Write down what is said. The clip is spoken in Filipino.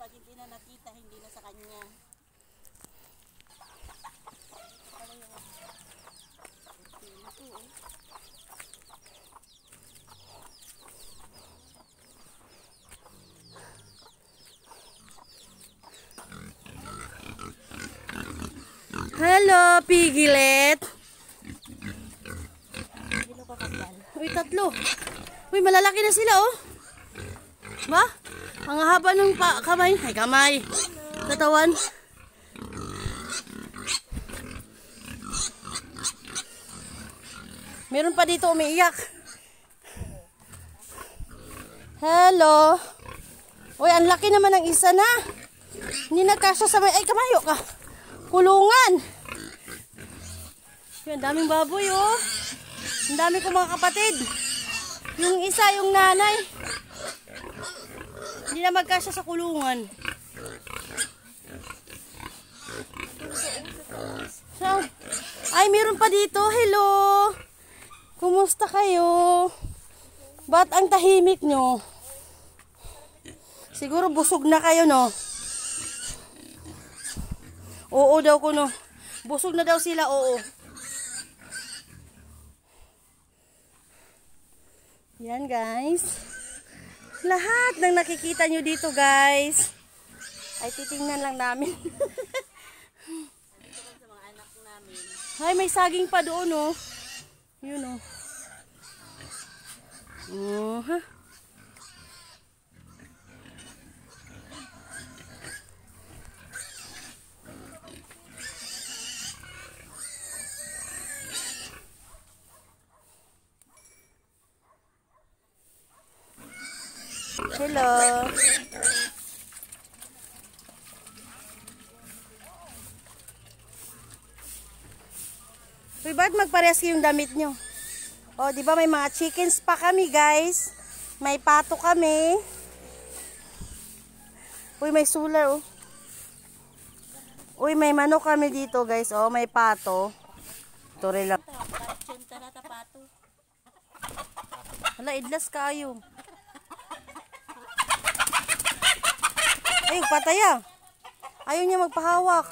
pag hindi na nakita, hindi na sa kanya. Hello, Piglet. Uy, tatlo. Uy, malalaki na sila, oh. Ba? Ang haba ng kamay. Ay, kamay. Katawan. Meron pa dito umiiyak. Hello. Uy, ang laki naman ng isa na. Hindi nagkasya sa may... Ay, kamayo ka. Kulungan. Ang daming baboy, oh. Ang dami ko mga kapatid. Yung isa, yung nanay. Hindi na magkasya sa kulungan. So, ay, meron pa dito. Hello. Kumusta kayo? Ba't ang tahimik nyo? Siguro busog na kayo, no? Oo daw ko, no? Busog na daw sila, oo. Yan, guys. Lahat ng nakikita nyo dito, guys, ay titingnan lang namin. Sa mga anak namin. Ay, may saging pa doon, oh. Yun, oh. Oh, ha? Hello. Uy, ba't magparehas yung damit nyo? O, di ba may mga chickens pa kami, guys? May pato kami. Uy, may solar, oh. Uy, may manok kami dito, guys. O, may pato. Ito rin lang. Hala, idlas kayo. Ay, patay ah. Ayaw niya magpahawak.